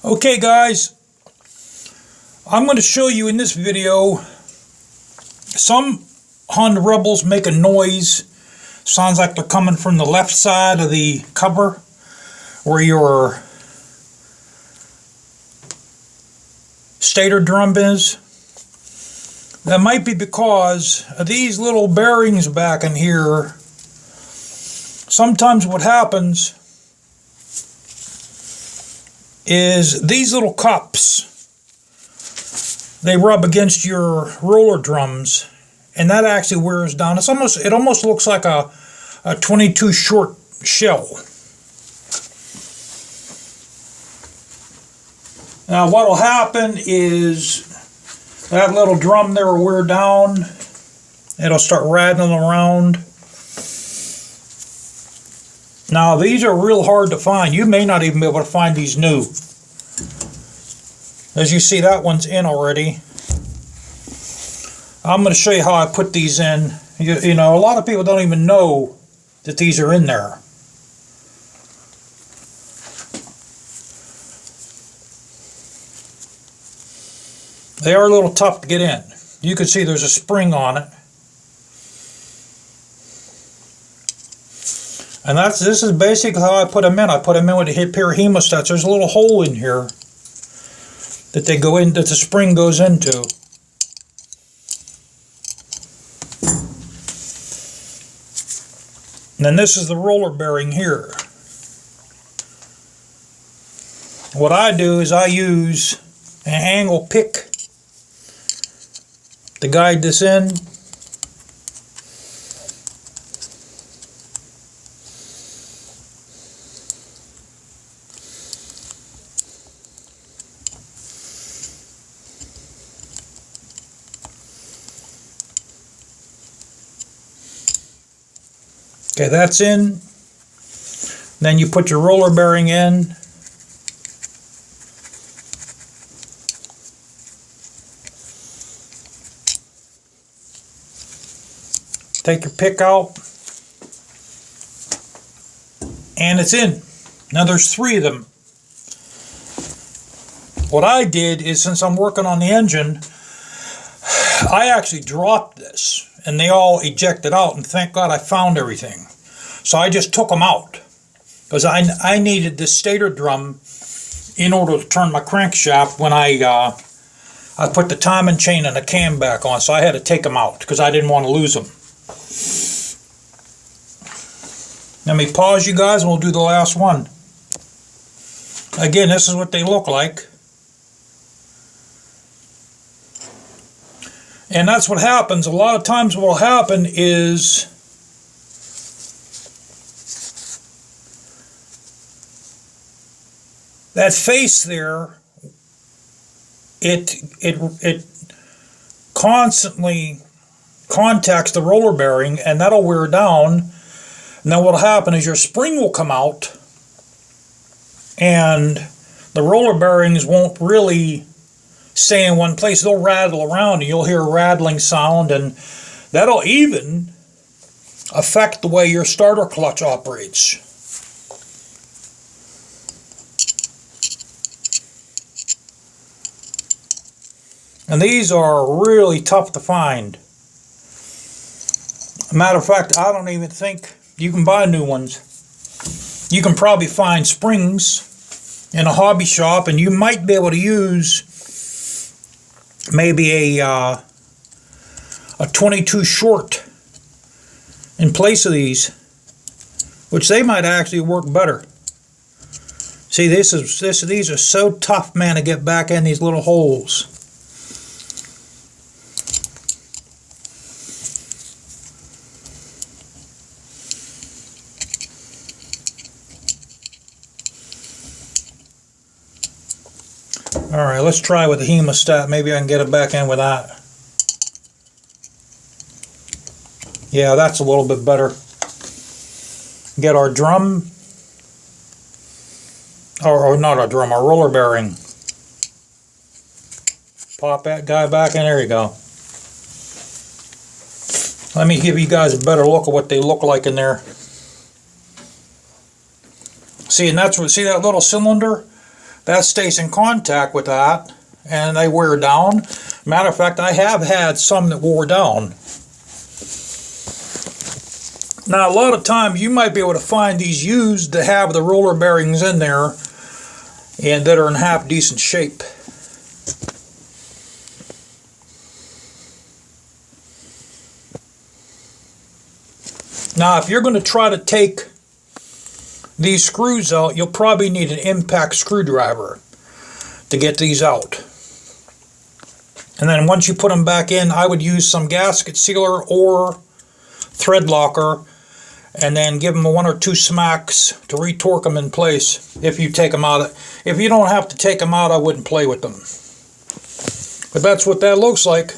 Okay guys, I'm going to show you in this video some Honda Rebels make a noise. Sounds like they're coming from the left side of the cover where your stator drum is. That might be because of these little bearings back in here. Sometimes what happens is these little cups, they rub against your roller drums, and that actually wears down. It almost looks like a 22 short shell. Now what will happen is that little drum there will wear down. It'll start rattling around. Now these are real hard to find. You may not even be able to find these new. As you see, that one's in already. I'm going to show you how I put these in. You know, a lot of people don't even know that these are in there. They are a little tough to get in. You can see there's a spring on it. And this is basically how I put them in. I put them in with a pair of hemostats. There's a little hole in here that they go in, that the spring goes into. And then this is the roller bearing here. What I do is I use an angle pick to guide this in. Okay, that's in. Then you put your roller bearing in. Take your pick out. And it's in. Now there's 3 of them. What I did is, since I'm working on the engine, I actually dropped this. And they all ejected out, and thank God I found everything. So I just took them out, because I needed this stator drum in order to turn my crankshaft when I put the timing chain and the cam back on. So I had to take them out because I didn't want to lose them. Let me pause you guys and we'll do the last one. Again, this is what they look like. And that's what happens. A lot of times what will happen is that face there, it constantly contacts the roller bearing, and that'll wear down. And then what will happen is your spring will come out, and the roller bearings won't really stay in one place. They'll rattle around and you'll hear a rattling sound, and that'll even affect the way your starter clutch operates. And these are really tough to find. Matter of fact, I don't even think you can buy new ones. You can probably find springs in a hobby shop, and you might be able to use maybe a 22 short in place of these, which they might actually work better. See, these are so tough, man, to get back in these little holes. Alright, let's try with the hemostat. Maybe I can get it back in with that. Yeah, that's a little bit better. Get our drum, or not our drum, our roller bearing. Pop that guy back in, there you go. Let me give you guys a better look at what they look like in there. See, and that's what, see that little cylinder? that stays in contact with that, and they wear down. Matter of fact, I have had some that wore down. Now, a lot of times you might be able to find these used that have the roller bearings in there and that are in half decent shape. Now, if you're going to try to take these screws out, you'll probably need an impact screwdriver to get these out. And then once you put them back in, I would use some gasket sealer or thread locker, and then give them 1 or 2 smacks to retorque them in place if you take them out. If you don't have to take them out, I wouldn't play with them. But that's what that looks like.